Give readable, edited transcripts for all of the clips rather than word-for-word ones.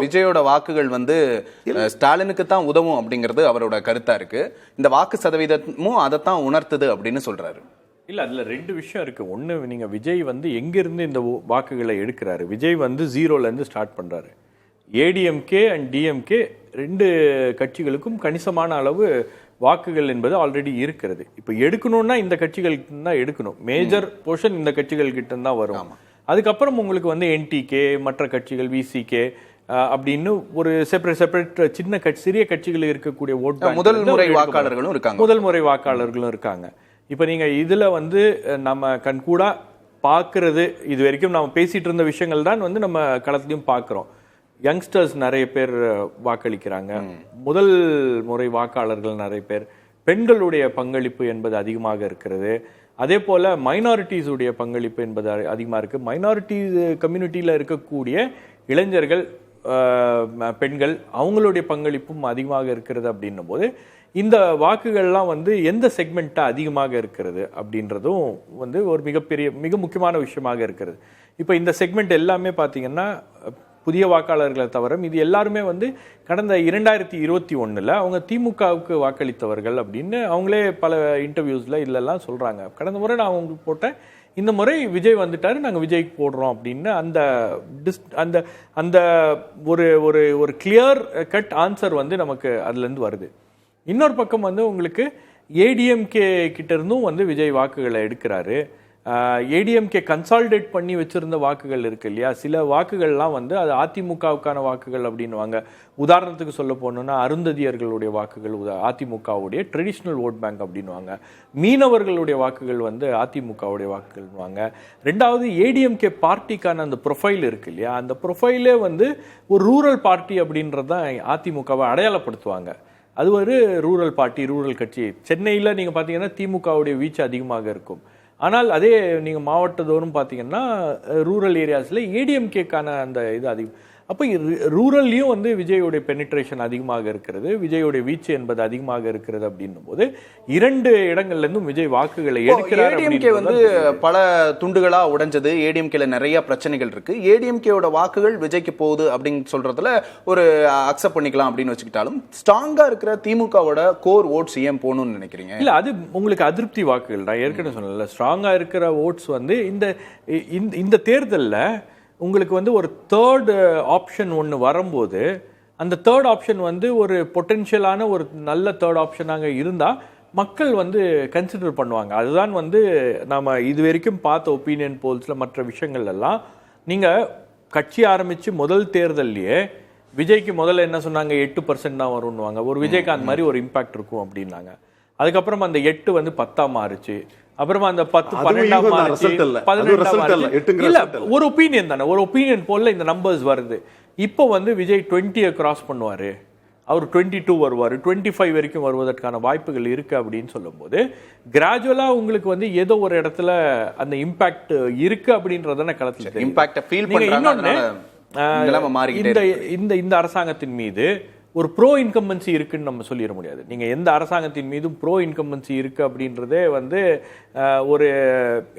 விஜயோட வாக்குகள் வந்து ஸ்டாலினுக்கு தான் உதவும் அப்படிங்கிறது அவரோட கருத்தா இருக்கு. இந்த வாக்கு சதவீதமும் அதைத்தான் உணர்த்துது அப்படின்னு சொல்றாரு. இல்ல அதுல ரெண்டு விஷயம் இருக்கு. ஒண்ணு, நீங்க விஜய் வந்து எங்கிருந்து இந்த வாக்குகளை எடுக்கிறாரு. விஜய் வந்து 0ல இருந்து ஸ்டார்ட் பண்றாரு. ஏடிஎம்கே அண்ட் டிஎம்கே ரெண்டு கட்சிகளுக்கும் கணிசமான அளவு வாக்குகள் என்பது ஆல்ரெடி இருக்கிறது. இப்ப எடுக்கணும்னா இந்த கட்சிகளுக்கு தான் எடுக்கணும். மேஜர் போர்ஷன் இந்த கட்சிகள் கிட்ட தான் வரும். அதுக்கப்புறம் உங்களுக்கு வந்து என்டிகே, மற்ற கட்சிகள், விசிகே அப்படின்னு ஒரு செப்பரேட் சின்ன சிறிய கட்சிகள் இருக்கக்கூடிய ஓட்டு முதல் முறை வாக்காளர்களும் இருக்காங்க. இப்ப நீங்க இதுல வந்து நம்ம கண்கூடா பாக்குறது, இது வரைக்கும் நம்ம பேசிட்டு இருந்த விஷயங்கள் தான் வந்து நம்ம களத்திலையும் பாக்குறோம். யங்ஸ்டர்ஸ் நிறைய பேர் வாக்களிக்கிறாங்க. முதல் முறை வாக்காளர்கள் நிறைய பேர். பெண்களுடைய பங்களிப்பு என்பது அதிகமாக இருக்கிறது. அதே போல மைனாரிட்டிஸ் உடைய பங்களிப்பு என்பது அதிகமாக இருக்கு. மைனாரிட்டிஸ் கம்யூனிட்டியில இருக்கக்கூடிய இளைஞர்கள், பெண்கள், அவங்களுடைய பங்களிப்பும் அதிகமாக இருக்கிறது. அப்படின்னும் போது இந்த வாக்குகள்லாம் வந்து எந்த செக்மெண்ட்டா அதிகமாக இருக்கிறது அப்படின்றதும் வந்து ஒரு மிக முக்கியமான விஷயமாக இருக்கிறது. இப்போ இந்த செக்மெண்ட் எல்லாமே பார்த்தீங்கன்னா புதிய வாக்காளர்களை தவிர இது எல்லாருமே வந்து கடந்த 2021 அவங்க திமுகவுக்கு வாக்களித்தவர்கள் அப்படின்னு அவங்களே பல இன்டர்வியூஸ்ல இல்லெல்லாம் சொல்றாங்க. கடந்த முறை நான் அவங்களுக்கு போட்டேன், இந்த முறை விஜய் வந்துட்டாரு, நாங்கள் விஜய்க்கு போடுறோம் அப்படின்னு அந்த அந்த ஒரு ஒரு ஒரு கிளியர் கட் ஆன்சர் வந்து நமக்கு அதுலேருந்து வருது. இன்னொரு பக்கம் வந்து உங்களுக்கு ஏடிஎம்கே கிட்ட இருந்தும் வந்து விஜய் வாக்குகளை எடுக்கிறாரு. ஏடிஎம்கே கன்சால்டேட் பண்ணி வச்சிருந்த வாக்குகள் இருக்கு இல்லையா, சில வாக்குகள்லாம் வந்து அது அதிமுகவுக்கான வாக்குகள் அப்படின்னுவாங்க. உதாரணத்துக்கு சொல்ல போனோம்னா அருந்ததியர்களுடைய வாக்குகள் அதிமுகவுடைய ட்ரெடிஷ்னல் ஓட் பேங்க் அப்படின்வாங்க. மீனவர்களுடைய வாக்குகள் வந்து அதிமுகவுடைய வாக்குகள்வாங்க. ரெண்டாவது, ஏடிஎம்கே பார்ட்டிக்கான அந்த ப்ரொஃபைல் இருக்கு இல்லையா, அந்த ப்ரொஃபைலே வந்து ஒரு ரூரல் பார்ட்டி அப்படின்றது தான் அதிமுகவை அடையாளப்படுத்துவாங்க. அது ஒரு ரூரல் பார்ட்டி, ரூரல் கட்சி. சென்னையில் நீங்கள் பார்த்தீங்கன்னா திமுகவுடைய வீச்சு அதிகமாக இருக்கும். ஆனால் அதே நீங்கள் மாவட்டத்தோறும் பார்த்தீங்கன்னா ரூரல் ஏரியாஸில் ஏடிஎம்கேக்கான அந்த இது அதிகம். அப்போ ரூரல்லையும் வந்து விஜயோடைய பெனிட்ரேஷன் அதிகமாக இருக்கிறது, விஜயோடைய வீச்சு என்பது அதிகமாக இருக்கிறது. அப்படின்னும் போது இரண்டு இடங்கள்லேருந்தும் விஜய் வாக்குகளை எடுக்கிறார். ஏடிஎம்கே வந்து பல துண்டுகளா உடைஞ்சது. ஏடிஎம்கேல நிறைய பிரச்சனைகள் இருக்கு. ஏடிஎம்கேவோட வாக்குகள் விஜய்க்கு போகுது அப்படின்னு சொல்றதுல ஒரு அக்செப்ட் பண்ணிக்கலாம் அப்படின்னு வச்சுக்கிட்டாலும், ஸ்ட்ராங்கா இருக்கிற திமுகவோட கோர் ஓட்ஸ் ஏன் போகணும்னு நினைக்கிறீங்க? இல்ல, அது உங்களுக்கு அதிருப்தி வாக்குகள். நான் ஏற்கனவே சொன்னேன்ல, ஸ்ட்ராங்கா இருக்கிற ஓட்ஸ் வந்து இந்த தேர்தலில் உங்களுக்கு வந்து ஒரு தேர்ட் ஆப்ஷன் ஒன்று வரும்போது, அந்த தேர்ட் ஆப்ஷன் வந்து ஒரு பொட்டென்ஷியலான ஒரு நல்ல தேர்ட் ஆப்ஷனாக இருந்தால் மக்கள் வந்து கன்சிடர் பண்ணுவாங்க. அதுதான் வந்து நம்ம இது வரைக்கும் பார்த்த ஒப்பீனியன் போல்ஸில் மற்ற விஷயங்கள் எல்லாம். நீங்கள் கட்சி ஆரம்பித்து முதல் தேர்தல்லையே விஜய்க்கு முதல்ல என்ன சொன்னாங்க, 8% தான் வரும்னுவாங்க. ஒரு விஜயகாந்த் மாதிரி ஒரு இம்பாக்ட் இருக்கும் அப்படின்னாங்க. அதுக்கப்புறம் அந்த 8 வந்து 10 மாறுச்சு. அப்புறமா அந்த 10 12 மாறுச்சு, 17 இல்ல, ஒரு ஒப்பீனியன் தானே. ஒரு ஒப்பீனியன் போல இந்த நம்பர்ஸ் வருது. இப்போ வந்து விஜய் 20 கிராஸ் பண்ணுவாரு, அவர் 22 வருவார், 25 வரைக்கும் வருவதற்கான வாய்ப்புகள் இருக்கு அப்படின்னு சொல்லும் போது கிராஜுவலா உங்களுக்கு வந்து ஏதோ ஒரு இடத்துல அந்த இம்பாக்ட் இருக்கு அப்படின்றதான களத்துல இம்பாக்ட் ஃபீல் பண்றாங்க. இந்த அரசாங்கத்தின் மீது ஒரு ப்ரோ இன்கம்பன்சி இருக்குன்னு நம்ம சொல்லிட முடியாது. நீங்கள் எந்த அரசாங்கத்தின் மீதும் ப்ரோ இன்கம்பன்சி இருக்கு அப்படின்றதே வந்து ஒரு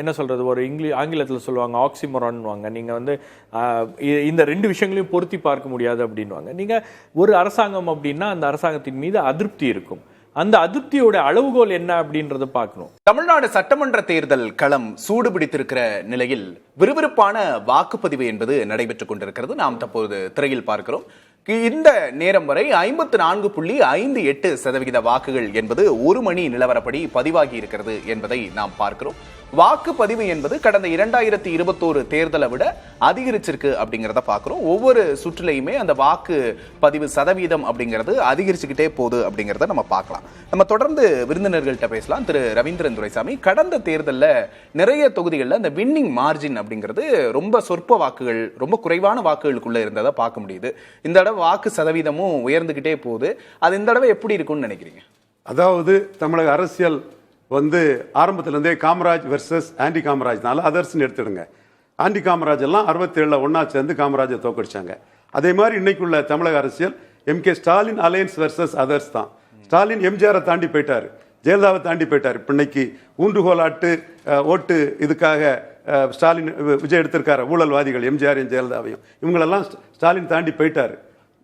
என்ன சொல்றது, ஒரு ஆங்கிலத்தில் சொல்லுவாங்க ஆக்சிமரான்வாங்க. நீங்கள் வந்து இந்த ரெண்டு விஷயங்களையும் பொருத்தி பார்க்க முடியாது அப்படின்வாங்க. நீங்கள் ஒரு அரசாங்கம் அப்படின்னா அந்த அரசாங்கத்தின் மீது அதிருப்தி இருக்கும். அந்த அதிருப்தியோட அளவுகோல் என்ன அப்படின்றத பார்க்கணும். தமிழ்நாடு சட்டமன்ற தேர்தல் களம் சூடு பிடித்திருக்கிற நிலையில் விறுவிறுப்பான வாக்குப்பதிவு என்பது நடைபெற்றுக் கொண்டிருக்கிறது. நாம் தற்போது திரையில் பார்க்கிறோம். இந்த நேரம் வரை 54.58% வாக்குகள் என்பது 1 மணி நிலவரப்படி பதிவாகி இருக்கிறது என்பதை நாம் பார்க்கிறோம். வாக்குப்பதிவு என்பது கடந்த 2021 தேர்தலை விட அதிகரிச்சிருக்கு அப்படிங்கிறத பார்க்கிறோம். ஒவ்வொரு சுற்றுலையுமே அந்த வாக்கு பதிவு சதவீதம் அப்படிங்கிறது அதிகரிச்சுக்கிட்டே போகுது அப்படிங்கிறத நம்ம பார்க்கலாம். நம்ம தொடர்ந்து விருந்தினர்கள்ட்ட பேசலாம். திரு ரவீந்திரன் துரைசாமி, கடந்த தேர்தலில் நிறைய தொகுதிகளில் அந்த வின்னிங் மார்ஜின் அப்படிங்கிறது ரொம்ப சொற்ப வாக்குகள், ரொம்ப குறைவான வாக்குகளுக்குள்ள இருந்ததை பார்க்க முடியுது. இந்த தடவை வாக்கு சதவீதமும் உயர்ந்துகிட்டே போகுது. அது இந்த தடவை எப்படி இருக்கும்னு நினைக்கிறீங்க? அதாவது தமிழக அரசியல் வந்து ஆரம்பத்திலிருந்தே காமராஜ் வெர்சஸ் ஆன்டி காமராஜ்னால அதர்ஸ்ன்னு எடுத்துடுங்க. ஆன்டி காமராஜ் எல்லாம் 67 ஒன்னா சேர்ந்து காமராஜை தோக்கடிச்சாங்க. அதே மாதிரி இன்னைக்குள்ள தமிழக அரசியல் MK Stalin alliance versus others தான். ஸ்டாலின் எம்ஜிஆரை தாண்டி போயிட்டாரு, ஜெயலலிதாவை தாண்டி போயிட்டாரு. இன்னைக்கு ஊன்றுகோலாட்டு ஓட்டு இதுக்காக ஸ்டாலின் விஜய் எடுத்திருக்காரு. ஊழல்வாதிகள் எம்ஜிஆரையும் ஜெயலலிதாவையும், இவங்களெல்லாம் ஸ்டாலின் தாண்டி போயிட்டாரு.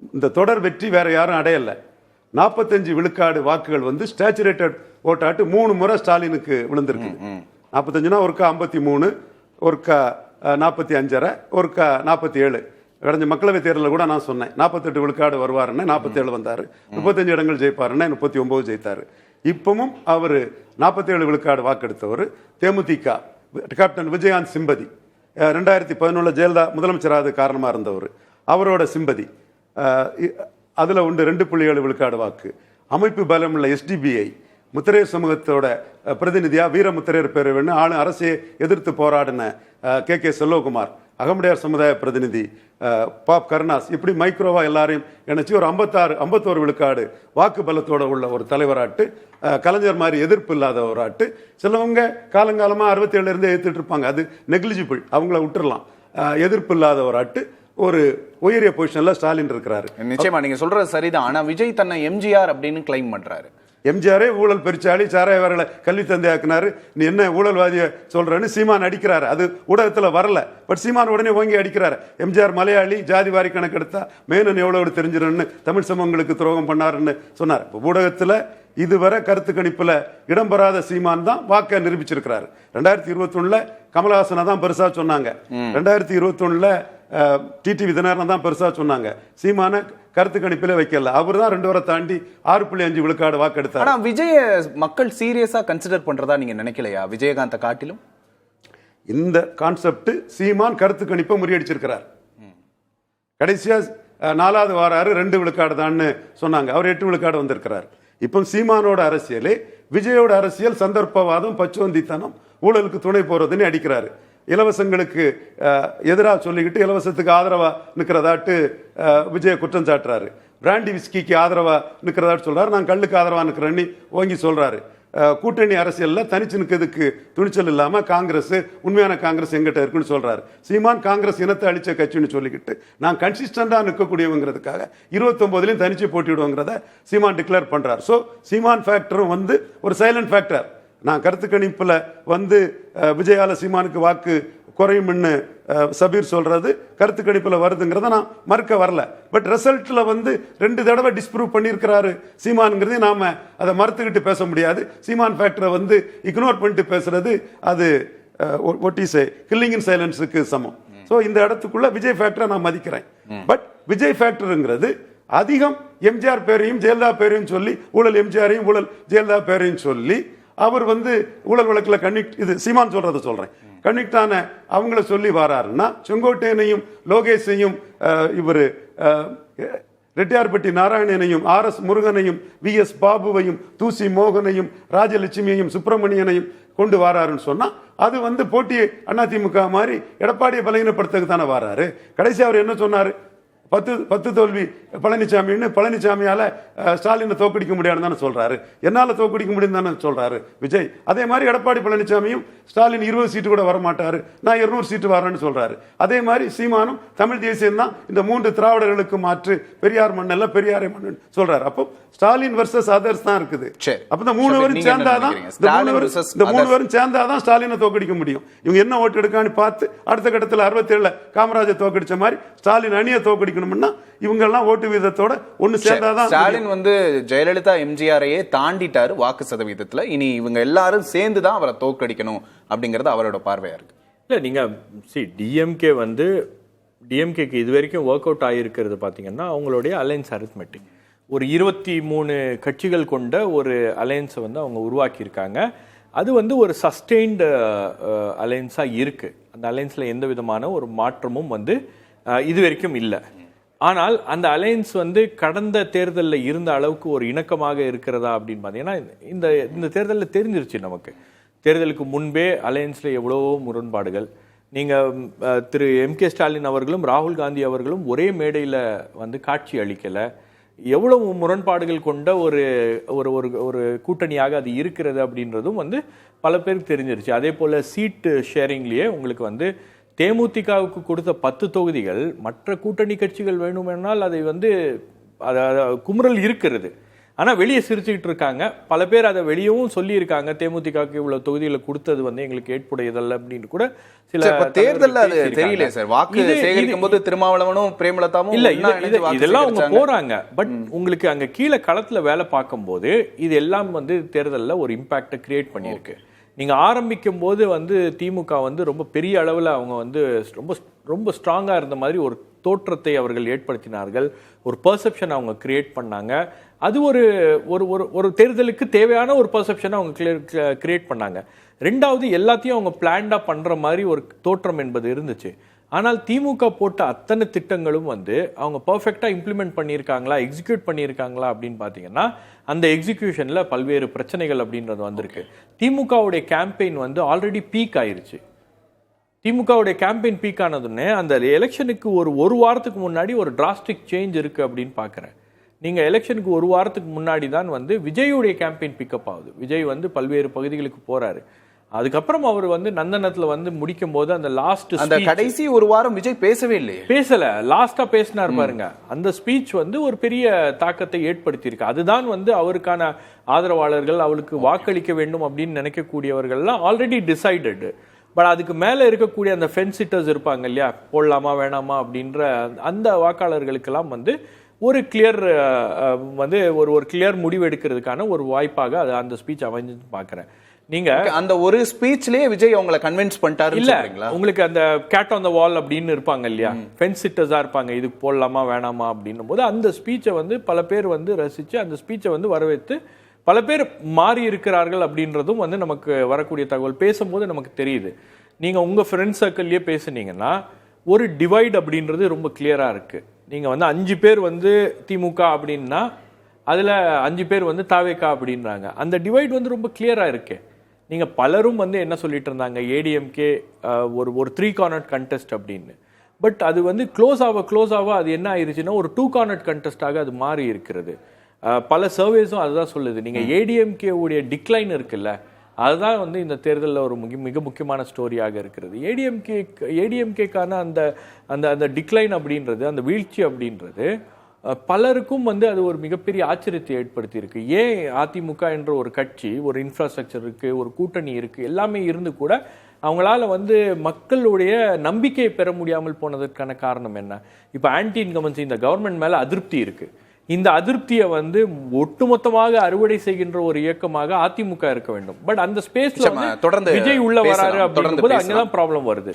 இந்த தொடர் வெற்றி வேற யாரும் அடையல. 45 விழுக்காடு வாக்குகள் வந்து ஸ்டாச்சுரேட்டட் ஓட்டாட்டு 3 முறை ஸ்டாலினுக்கு விழுந்திருக்கு. 45னா ஒருக்கா 53, ஒருக்கா 45.5, ஒருக்கா 47. கடந்த மக்களவை தேர்தலில் கூட நான் சொன்னேன் 48 விழுக்காடு வருவாருன்னு, 47 வந்தாரு. 35 இடங்கள் ஜெயிப்பாருன்னா 39 ஜெயித்தாரு. இப்பவும் அவர் 47 விழுக்காடு வாக்கெடுத்தவர். தேமுதிக கேப்டன் விஜயகாந்த் சிம்பதி 2011 ஜெயலலிதா முதலமைச்சராக காரணமாக இருந்தவர், அவரோட சிம்பதி அதில் உண்டு 2.7 விழுக்காடு வாக்கு. அமைப்பு பலம் உள்ள SDBI முத்திரையர் சமூகத்தோட பிரதிநிதியா வீரமுத்திரையர் பேர் வேணும் ஆளு அரசை எதிர்த்து போராடின KK செல்வகுமார், அகமுடையார் சமுதாய பிரதிநிதி பாப் கருணாஸ், இப்படி மைக்ரோவா எல்லாரையும் நினைச்சு ஒரு 51 விழுக்காடு வாக்கு பலத்தோட உள்ள ஒரு தலைவராட்டு, கலைஞர் மாதிரி எதிர்ப்பு இல்லாத ஒரு ஆட்டு. சிலவங்க காலங்காலமா 67 இருந்து எதிர்த்துட்டு இருப்பாங்க, அது நெக்லிஜிபிள், அவங்கள விட்டுறலாம். எதிர்ப்பு இல்லாத ஒரு ஆட்டு ஒரு உயரிய பொசிஷன்ல ஸ்டாலின் இருக்கிறாரு. நிச்சயமா நீங்க சொல்றது சரிதான். ஆனா விஜய் தன்னை MGR அப்படின்னு கிளைம் பண்றாரு. எம்ஜிஆரே ஊழல் பெருச்சாளி, சாராயவர்களை கல்வி தந்தையாக்குனாரு, நீ என்ன ஊழல்வாதிய சொல்றன்னு சீமான் அடிக்கிறாரு. அது ஊடகத்துல வரல, பட் சீமான் உடனே ஓங்கி அடிக்கிறாரு. எம்ஜிஆர் மலையாளி, ஜாதி வாரி கணக்கெடுத்தா மேனன் எவ்வளவு தெரிஞ்சிருன்னு, தமிழ் சமூகங்களுக்கு துரோகம் பண்ணாருன்னு சொன்னார். ஊடகத்துல இதுவரை கருத்து கணிப்புல இடம்பெறாத சீமான் தான் வாக்க நிரூபிச்சிருக்கிறாரு. 2021 கமலஹாசனை தான் பெருசா சொன்னாங்க, 2021 டிடிவி தினகரன் தான் பெருசா சொன்னாங்க. சீமான கருத்து கணிப்பில வைக்கல, அவர் தான் 2 வரை தாண்டி 6.5 விழுக்காடு வாக்கெடுத்தார். ஆனா விஜய மக்கள் சீரியஸா கன்சிடர் பண்றதா நீங்க நினைக்கலையா? விஜயகாந்த காட்டிலும் இந்த கான்செப்ட் சீமான் கருத்து கணிப்பை முறியடிச்சிருக்கிறார். கடைசியா 4வது வாராரு 2 விழுக்காடு தான் சொன்னாங்க, அவர் 8 விழுக்காடு வந்திருக்கிறார். இப்போ சீமானோட அரசியலே விஜயோட அரசியல் சந்தர்ப்பவாதம், பச்சுவந்தித்தனம், ஊழலுக்கு துணை போறதுன்னு அடிக்கிறாரு. இலவசங்களுக்கு எதிராக சொல்லிக்கிட்டு இலவசத்துக்கு ஆதரவா நிற்கிறதாட்டு விஜய குற்றம் சாட்டுறாரு. பிராண்டி விஸ்கிக்கு ஆதரவா நிற்கிறதாட்டு சொல்றாரு, நான் கல்லுக்கு ஆதரவா நிற்கிறேன்னு ஓங்கி சொல்றாரு. கூட்டணி அரசியல்ல தனிச்சு நிற்கிறதுக்கு துணிச்சல் இல்லாம காங்கிரஸ், உண்மையான காங்கிரஸ் எங்கிட்ட இருக்குன்னு சொல்றாரு. சீமான் காங்கிரஸ் இனத்தை அழிச்ச கட்சின்னு சொல்லிக்கிட்டு நான் கன்சிஸ்டண்டா நிற்கக்கூடியவங்கிறதுக்காக 29லயும் தனிச்சு போட்டிடுவோங்கிறத சீமான் டிக்ளேர் பண்றாரு. ஸோ சீமான் ஃபேக்டரும் வந்து ஒரு சைலண்ட் ஃபேக்டர். நான் கருத்து கணிப்புல வந்து விஜயால சீமானுக்கு வாக்கு குறையும்னு சபீர் சொல்றது கருத்து கணிப்புல வருதுங்கிறத நான் மறுக்க வரல. பட் ரிசல்ட்ல வந்து 2 தடவை டிஸ்ப்ரூவ் பண்ணியிருக்கிறாரு சீமானுங்கிறது, நாம அதை மறுத்துக்கிட்டு பேச முடியாது. சீமான் ஃபேக்டரை வந்து இக்னோர் பண்ணிட்டு பேசுறது அது கில்லிங் இன் சைலன்ஸுக்கு சமம். ஸோ இந்த இடத்துக்குள்ள விஜய் ஃபேக்டரை நான் மதிக்கிறேன். பட் விஜய் ஃபேக்டருங்கிறது அதிகம் எம்ஜிஆர் பேரையும் ஜெயலலிதா பேரையும் சொல்லி, ஊழல் எம்ஜிஆரையும் ஊழல் ஜெயலலிதா பேரையும் சொல்லி அவர் வந்து ஊழல் வழக்கில் கன்விக்ட், இது சீமான் சொல்றதை சொல்றேன், கன்விக்டான அவங்கள சொல்லி வராருன்னா செங்கோட்டையனையும் லோகேஷையும் இவர் ரெட்டியார்பட்டி நாராயணனையும் RS முருகனையும் VS பாபுவையும் தூசி மோகனையும் ராஜலட்சுமியையும் சுப்பிரமணியனையும் கொண்டு வராருன்னு சொன்னா அது வந்து போட்டி அதிமுக மாதிரி எடப்பாடியை பலகீனப்படுத்துறதுக்கு தானே வராரு. கடைசி அவர் என்ன சொன்னாரு? 10 தோல்வி பழனிசாமின்னு, பழனிசாமியால ஸ்டாலினை தோக்கடிக்க முடியாதுன்னு தானே சொல்றாரு, என்னால தோக்கடிக்க முடியும் தானே சொல்றாரு விஜய். அதே மாதிரி எடப்பாடி பழனிசாமியும் ஸ்டாலின் 20 சீட்டு கூட வரமாட்டாரு, நான் 200 சீட்டு வரேன்னு சொல்றாரு. அதே மாதிரி சீமானும் தமிழ் தேசியம் தான் இந்த 3 திராவிடர்களுக்கு மாற்று, பெரியார் மண்ணல்ல பெரியாரை மண்ணு சொல்றாரு. அப்போ ஸ்டாலின் வர்சஸ் அதர்ஸ் தான் இருக்குது. அப்ப இந்த 3 பேரும் சேர்ந்தாதான் ஸ்டாலினை தோக்கடிக்க முடியும். இவங்க என்ன ஓட்டு எடுக்கான்னு பார்த்து அடுத்த கட்டத்தில் 67 காமராஜர் தோக்கடிச்ச மாதிரி ஸ்டாலின் அணியை தோக்கடிக்கணும்னா இவங்க எல்லாம் ஓட்டு வீதத்தோட ஒன்னு சேர்ந்தாதான். ஸ்டாலின் வந்து ஜெயலலிதா எம்ஜிஆரையே தாண்டிட்டாரு வாக்கு சதவீதத்துல, இனி இவங்க எல்லாரும் சேர்ந்துதான் அவரை தோக்கடிக்கணும் அப்படிங்கறது அவரோட பார்வையா இருக்கு. இல்ல நீங்க டிஎம்கே வந்து டிஎம்கேக்கு இது வரைக்கும் ஒர்க் அவுட் ஆகியிருக்கிறது பார்த்தீங்கன்னா அவங்களுடைய அலையன்ஸ் அரித்மெட்டிக். ஒரு 23 கட்சிகள் கொண்ட ஒரு அலையன்ஸை வந்து அவங்க உருவாக்கியிருக்காங்க. அது வந்து ஒரு சஸ்டெயின்டு அலையன்ஸாக இருக்குது. அந்த அலையன்ஸில் எந்த விதமான ஒரு மாற்றமும் வந்து இது வரைக்கும் இல்லை. ஆனால் அந்த அலையன்ஸ் வந்து கடந்த தேர்தலில் இருந்த அளவுக்கு ஒரு இணக்கமாக இருக்கிறதா அப்படின்னு பார்த்தீங்கன்னா இந்த தேர்தலில் தெரிஞ்சிருச்சு நமக்கு. தேர்தலுக்கு முன்பே அலையன்ஸில் எவ்வளவோ முரண்பாடுகள். நீங்கள் திரு MK ஸ்டாலின் அவர்களும் ராகுல் காந்தி அவர்களும் ஒரே மேடையில் வந்து காட்சி அளிக்கலை. எவ்வளவு முரண்பாடுகள் கொண்ட ஒரு ஒரு ஒரு கூட்டணியாக அது இருக்கிறது அப்படின்றதும் வந்து பல பேருக்கு தெரிஞ்சிருச்சு. அதே போல் சீட்டு ஷேரிங்லேயே உங்களுக்கு வந்து தேமுதிகவுக்கு கொடுத்த 10 தொகுதிகள் மற்ற கூட்டணி கட்சிகள் வேணுமென்றால் அதை வந்து குமுறல் இருக்கிறது. ஆனா வெளியே சிரிச்சுக்கிட்டு இருக்காங்க. பல பேர் அதை வெளியவும் சொல்லியிருக்காங்க, தேமுதிகவுக்கு இவ்வளவு தொகுதிகளை கொடுத்தது வந்து எங்களுக்கு ஏற்புடையதல்ல அப்படின்னு கூட சில தேர்தல்ல அது தெரியல சார். வாக்கு சேகரிக்கும் போது திருமாவளவனும் பிரேமலதாவும் இல்ல இதெல்லாம் அவங்க போறாங்க. பட் உங்களுக்கு அங்க கீழே களத்துல வேலை பார்க்கும்போது இது எல்லாம் வந்து தேர்தல்ல ஒரு இம்பாக்ட கிரியேட் பண்ணியிருக்கு. நீங்க ஆரம்பிக்கும் போது வந்து திமுக வந்து ரொம்ப பெரிய அளவுல அவங்க வந்து ரொம்ப ரொம்ப ஸ்ட்ராங்கா இருந்த மாதிரி ஒரு தோற்றத்தை அவர்கள் ஏற்படுத்தினார்கள். ஒரு பெர்செப்ஷன் அவங்க கிரியேட் பண்ணாங்க. அது ஒரு ஒரு தேர்தலுக்கு தேவையான ஒரு பெர்செப்ஷனை அவங்க கிரியேட் பண்ணாங்க. ரெண்டாவது எல்லாத்தையும் அவங்க பிளான்டா பண்ற மாதிரி ஒரு தோற்றம் என்பது இருந்துச்சு. ஆனால் திமுக போட்ட அத்தனை திட்டங்களும் வந்து அவங்க பர்ஃபெக்டா இம்ப்ளிமெண்ட் பண்ணியிருக்காங்களா, எக்ஸிக்யூட் பண்ணியிருக்காங்களா அப்படின்னு பார்த்தீங்கன்னா அந்த எக்ஸிக்யூஷன்ல பல்வேறு பிரச்சனைகள் அப்படின்றது வந்திருக்கு. திமுகவுடைய கேம்பெயின் வந்து ஆல்ரெடி பீக் ஆயிருச்சு. திமுகவுடைய கேம்பெயின் பீக் ஆனதுன்னே அந்த எலெக்ஷனுக்கு ஒரு வாரத்துக்கு முன்னாடி ஒரு டிராஸ்டிக் சேஞ்ச் இருக்கு அப்படின்னு பார்க்குறேன். நீங்க எலெக்ஷனுக்கு ஒரு வாரத்துக்கு முன்னாடி தான் வந்து விஜயுடைய கேம்பெயின் பிக்கப் ஆகுது. விஜய் வந்து பல்வேறு பகுதிகளுக்கு போறாரு. அதுக்கப்புறம் அவர் வந்து நந்தனத்துல வந்து முடிக்கும் போது அந்த லாஸ்ட் அந்த கடைசி ஒரு வாரம் விஜய் பேசவே இல்லையே. பேசல, லாஸ்டா பேசினார் பாருங்க. அந்த ஸ்பீச் வந்து ஒரு பெரிய தாக்கத்தை ஏற்படுத்தி இருக்கு. அதுதான் வந்து அவருக்கான ஆதரவாளர்கள், அவளுக்கு வாக்களிக்க வேண்டும் அப்படின்னு நினைக்கக்கூடியவர்கள்லாம் ஆல்ரெடி டிசைடட். பட் அதுக்கு மேல இருக்கக்கூடிய அந்த ஃபென்ஸ் சிட்டர்ஸ் இருப்பாங்க இல்லையா, போடலாமா வேணாமா அப்படின்ற அந்த வாக்காளர்களுக்கெல்லாம் வந்து ஒரு கிளியர் வந்து ஒரு கிளியர் முடிவு எடுக்கிறதுக்கான ஒரு வாய்ப்பாக அது அந்த ஸ்பீச் அமைஞ்சுன்னு பாக்குறேன். நீங்க அந்த ஒரு ஸ்பீச்லயே விஜய் அவங்களை கன்வின்ஸ் பண்ணிட்டாரு இல்ல? உங்களுக்கு அந்த கேட் ஆன் த வால் அப்படின்னு இருப்பாங்க இல்லையா, ஃபென்ஸ் சிட்டர்ஸா இருப்பாங்க, இதுக்கு போடலாமா வேணாமா அப்படின்னும் போது அந்த ஸ்பீச்சை வந்து பல பேர் வந்து ரசிச்சு அந்த ஸ்பீச்சை வந்து வரவேற்று பல பேர் மாறி இருக்கிறார்கள் அப்படின்றதும் வந்து நமக்கு வரக்கூடிய தகவல் பேசும்போது நமக்கு தெரியுது. நீங்க உங்க ஃப்ரெண்ட் சர்க்கிள்லயே பேசுனீங்கன்னா ஒரு டிவைட் அப்படின்றது ரொம்ப கிளியரா இருக்கு. நீங்க வந்து 5 பேர் வந்து திமுக அப்படின்னா அதுல 5 பேர் வந்து தாவேகா அப்படின்றாங்க. அந்த டிவைட் வந்து ரொம்ப கிளியரா இருக்கு. நீங்க பலரும் வந்து என்ன சொல்லிட்டு இருந்தாங்க, ஏடிஎம்கே ஒரு 3 கார்னர் கண்டெஸ்ட் அப்படின்னு. பட் அது வந்து க்ளோஸ் ஆக அது என்ன ஆயிருச்சுன்னா ஒரு 2 கார்னர் கண்டெஸ்டாக அது மாறி இருக்கிறது. பல சர்வேஸும் அதுதான் சொல்லுது. நீங்க ஏடிஎம்கே உடைய டிக்ளைன் இருக்குல்ல, அதுதான் வந்து இந்த தேர்தலில் ஒரு மிக முக்கியமான ஸ்டோரியாக இருக்கிறது. ஏடிஎம்கேக்கான அந்த அந்த டிக்ளைன் அப்படின்றது, அந்த வீழ்ச்சி அப்படின்றது பலருக்கும் வந்து அது ஒரு மிகப்பெரிய ஆச்சரியத்தை ஏற்படுத்தி இருக்கு. ஏன் அதிமுக என்ற ஒரு கட்சி, ஒரு இன்ஃப்ராஸ்ட்ரக்சர் இருக்கு, ஒரு கூட்டணி இருக்கு, எல்லாமே இருந்து கூட அவங்களால வந்து மக்களுடைய நம்பிக்கையை பெற முடியாமல் போனதற்கான காரணம் என்ன? இப்போ ஆன்டி இன்கம்பன்சி, இந்த கவர்மெண்ட் மேல அதிருப்தி இருக்கு. இந்த அதிருப்தியை வந்து ஒட்டுமொத்தமாக அறுவடை செய்கின்ற ஒரு இயக்கமாக அதிமுக இருக்க வேண்டும். பட் அந்த ஸ்பேஸ்ல தொடர்ந்து விஜய் உள்ள வராரு அப்படிங்கும்போது அங்கதான் ப்ராப்ளம் வருது.